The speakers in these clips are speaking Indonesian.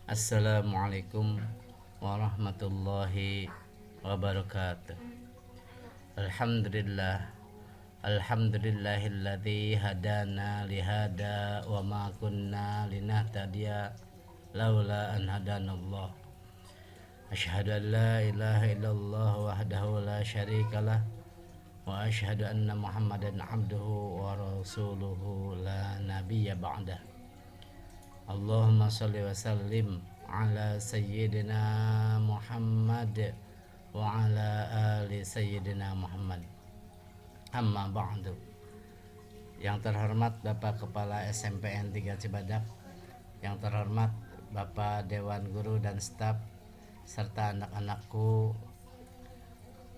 Assalamualaikum warahmatullahi wabarakatuh. Alhamdulillah. Alhamdulillahilladzi hadana lihada wa ma kunna linahtadiya laula an hadanallah. Asyhadu an la ilaha illallah wahdahu la syarikalah wa asyhadu anna Muhammadan abduhu wa rasuluhu la nabiyya ba'dah. Allahumma salli wa sallim ala sayyidina Muhammad wa ala ali sayyidina Muhammad. Amma ba'du. Yang terhormat Bapak Kepala SMPN 3 Cibadak, yang terhormat Bapak Dewan Guru dan staf, serta anak-anakku,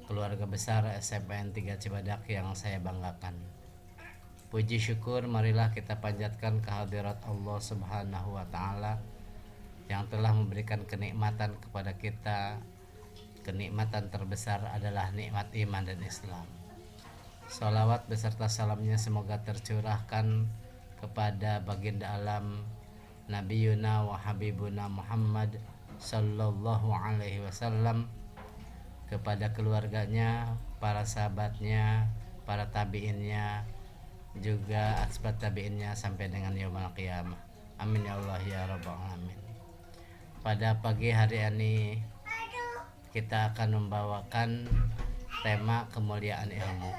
keluarga besar SMPN 3 Cibadak yang saya banggakan. Puji syukur marilah kita panjatkan kehadirat Allah Subhanahu wa Ta'ala yang telah memberikan kenikmatan kepada kita. Kenikmatan terbesar adalah nikmat iman dan Islam. Salawat beserta salamnya semoga tercurahkan kepada baginda alam Nabiyuna wa Habibuna Muhammad Sallallahu Alaihi Wasallam, kepada keluarganya, para sahabatnya, para tabiinnya, juga asbat tabiinnya sampai dengan yaumul qiyamah. Amin ya Allah ya rabbal alamin. Pada pagi hari ini kita akan membawakan tema kemuliaan ilmu.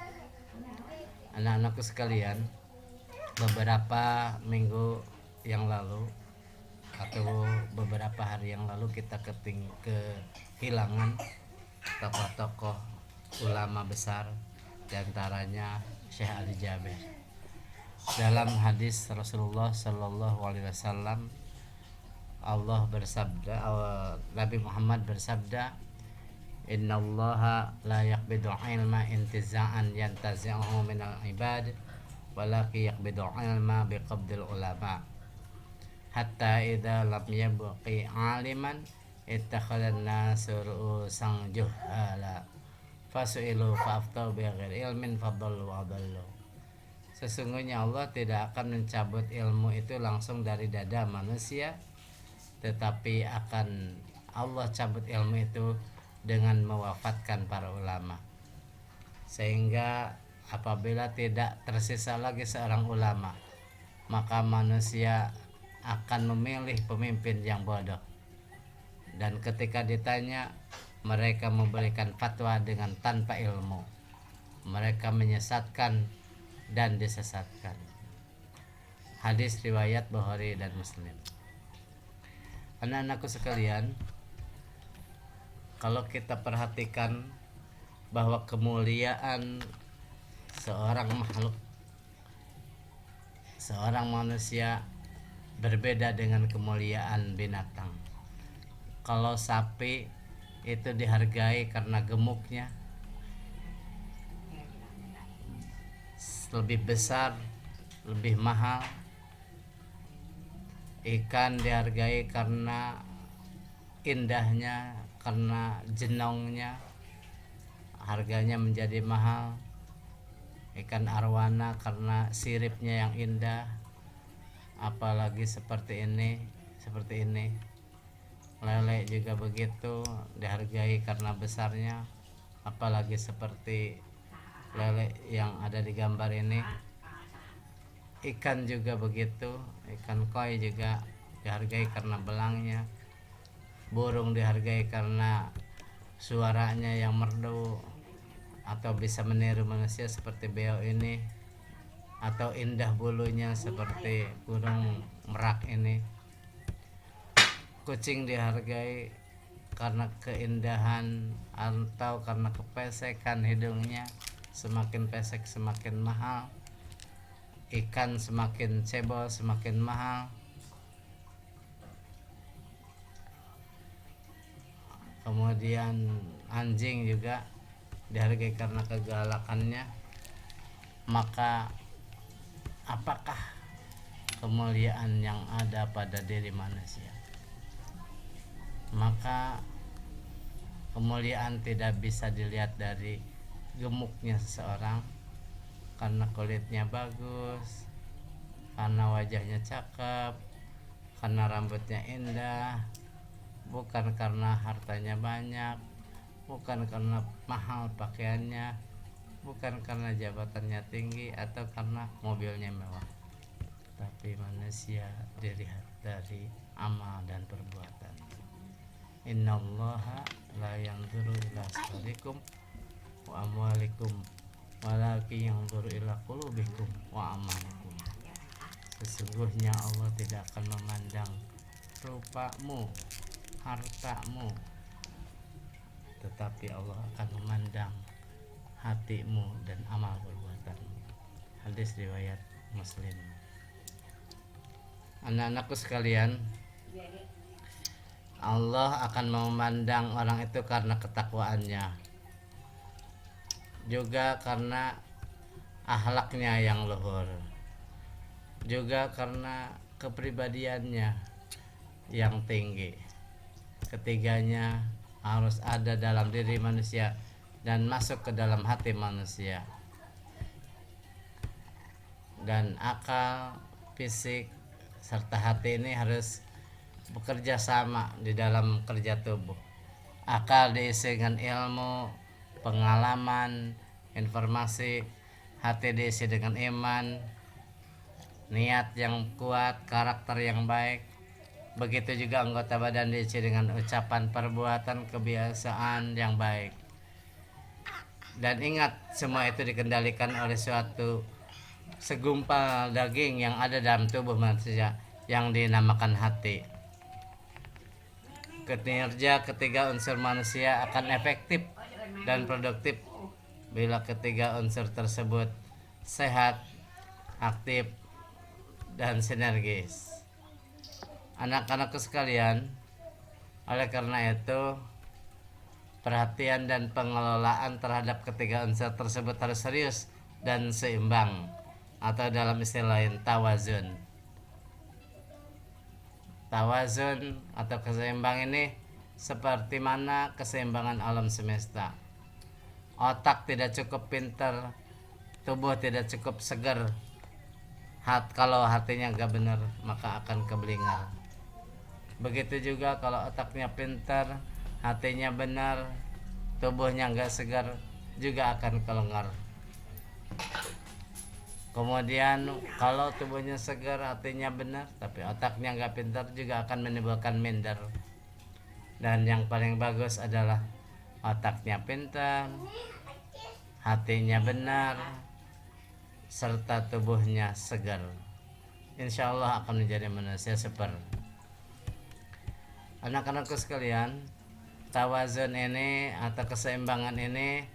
Anak-anakku sekalian, beberapa minggu yang lalu atau beberapa hari yang lalu kita kehilangan tokoh-tokoh ulama besar, diantaranya Syekh Ali Jaber. Dalam hadis Rasulullah Sallallahu Alaihi Wasallam, Allah bersabda, Nabi Muhammad bersabda, Innallaha la yaqbidu ilma intiza'an yantazi'uhu minal ibad, walaki yaqbidu ilma biqabdil ulama, hatta idza lam yabqi aliman ittakhadan nasu ru'usan juhala fasu'ilu fa'aftau bighairi ilmin fadallu wa adallu. Sesungguhnya Allah tidak akan mencabut ilmu itu langsung dari dada manusia, tetapi akan Allah cabut ilmu itu dengan mewafatkan para ulama. Sehingga apabila tidak tersisa lagi seorang ulama, maka manusia akan memilih pemimpin yang bodoh. Dan ketika ditanya, mereka memberikan fatwa dengan tanpa ilmu. Mereka menyesatkan dan disesatkan. Hadis riwayat Bukhari dan Muslim. Anak-anakku sekalian, kalau kita perhatikan bahwa kemuliaan seorang makhluk, seorang manusia berbeda dengan kemuliaan binatang. Kalau sapi itu dihargai karena gemuknya, lebih besar, lebih mahal. Ikan dihargai karena indahnya, karena jenongnya, harganya menjadi mahal. Ikan arwana karena siripnya yang indah. Apalagi seperti ini. Lele juga begitu, dihargai karena besarnya. Apalagi seperti lele yang ada di gambar ini. Ikan juga begitu, ikan koi juga dihargai karena belangnya. Burung dihargai karena suaranya yang merdu atau bisa meniru manusia seperti beo ini, atau indah bulunya seperti burung merak ini. Kucing dihargai karena keindahan atau karena kepesekan hidungnya. Semakin pesek semakin mahal. Ikan semakin cebol semakin mahal. Kemudian anjing juga dihargai karena kegalakannya. Maka apakah kemuliaan yang ada pada diri manusia? Maka kemuliaan tidak bisa dilihat dari gemuknya seseorang, karena kulitnya bagus, karena wajahnya cakep, karena rambutnya indah, bukan karena hartanya banyak, bukan karena mahal pakaiannya, bukan karena jabatannya tinggi atau karena mobilnya mewah, tapi manusia dilihat dari amal dan perbuatan. Innallaha la yanzuru ila suwarikum wa amwalikum walakin yanzuru ila qulubikum wa amalikum. Sesungguhnya Allah tidak akan memandang rupamu, hartamu, tetapi Allah akan memandang hatimu dan amal perbuatanmu. Hadis riwayat Muslim. Anak-anakku sekalian, Allah akan memandang orang itu karena ketakwaannya, juga karena akhlaknya yang luhur, juga karena kepribadiannya yang tinggi. Ketiganya harus ada dalam diri manusia dan masuk ke dalam hati manusia. Dan akal, fisik, serta hati ini harus bekerja sama di dalam kerja tubuh. Akal diisi dengan ilmu, pengalaman, informasi. Hati diisi dengan iman, niat yang kuat, karakter yang baik. Begitu juga anggota badan diisi dengan ucapan, perbuatan, kebiasaan yang baik. Dan ingat, semua itu dikendalikan oleh suatu segumpal daging yang ada dalam tubuh manusia yang dinamakan hati. Kinerja ketiga unsur manusia akan efektif dan produktif bila ketiga unsur tersebut sehat, aktif, dan sinergis. Anak-anakku sekalian, oleh karena itu perhatian dan pengelolaan terhadap ketiga unsur tersebut harus serius dan seimbang, atau dalam istilah lain tawazun. Tawazun atau keseimbangan ini seperti mana keseimbangan alam semesta. Otak tidak cukup pintar, tubuh tidak cukup segar. Kalau hatinya gak benar, maka akan kebelingar. Begitu juga kalau otaknya pintar, hatinya benar, tubuhnya gak segar, juga akan kelengar. Kemudian kalau tubuhnya segar, hatinya benar, tapi otaknya gak pintar, juga akan menimbulkan minder. Dan yang paling bagus adalah otaknya pintar, hatinya benar, serta tubuhnya segar. Insya Allah akan menjadi manusia super. Anak-anakku sekalian, tawazun ini atau keseimbangan ini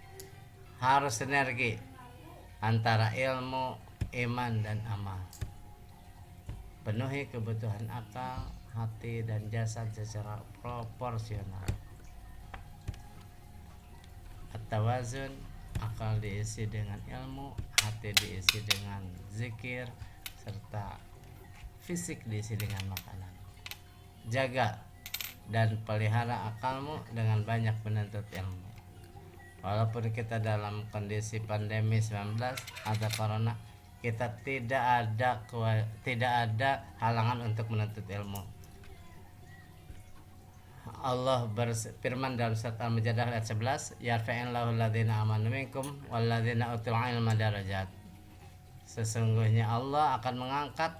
harus sinergi antara ilmu, iman, dan amal. Penuhi kebutuhan akal, hati, dan jasad secara proporsional. At-tawazun, akal diisi dengan ilmu, hati diisi dengan zikir, serta fisik diisi dengan makanan. Jaga dan pelihara akalmu dengan banyak menuntut ilmu. Walaupun kita dalam kondisi pandemi 19 atau corona, kita tidak ada halangan untuk menuntut ilmu. Allah berfirman dalam surat Al-Mujadalah ayat 11, yarfa'illahu alladzina amanu minkum walladzina utul ilma darajat. Sesungguhnya Allah akan mengangkat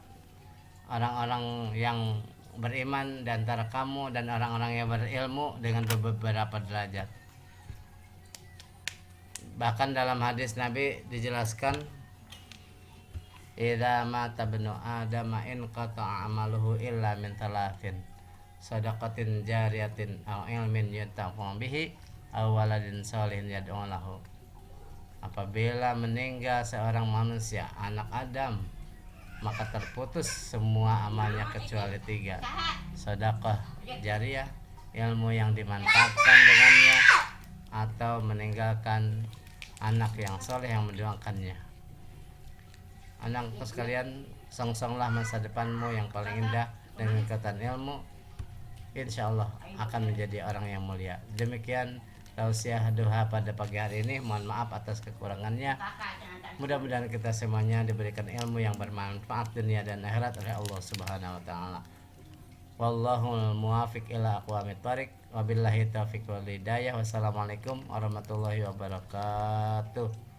orang-orang yang beriman di antara kamu dan orang-orang yang berilmu dengan beberapa derajat. Bahkan dalam hadis Nabi dijelaskan, idza mata ibnu adam in qata'a amaluhu illa min thalathin, sadaqatin jariyatin aw ilmin yuntafa'u bihi aw waladin sholihin yad'u lahu. Apabila meninggal seorang manusia, anak Adam, maka terputus semua amalnya kecuali 3: sedekah jariyah, ilmu yang dimanfaatkan dengannya, atau meninggalkan anak yang soleh yang mendoakannya. Anakku sekalian, songsonglah masa depanmu yang paling indah dengan kekuatan ilmu. Insya Allah akan menjadi orang yang mulia. Demikian tausiah duha pada pagi hari ini. Mohon maaf atas kekurangannya. Mudah-mudahan kita semuanya diberikan ilmu yang bermanfaat dunia dan akhirat oleh Allah Subhanahu wa taala. Wallahul muwafiq ila aqwamit thoriq. Wabillahi taufiq wal hidayah. Wassalamualaikum warahmatullahi wabarakatuh.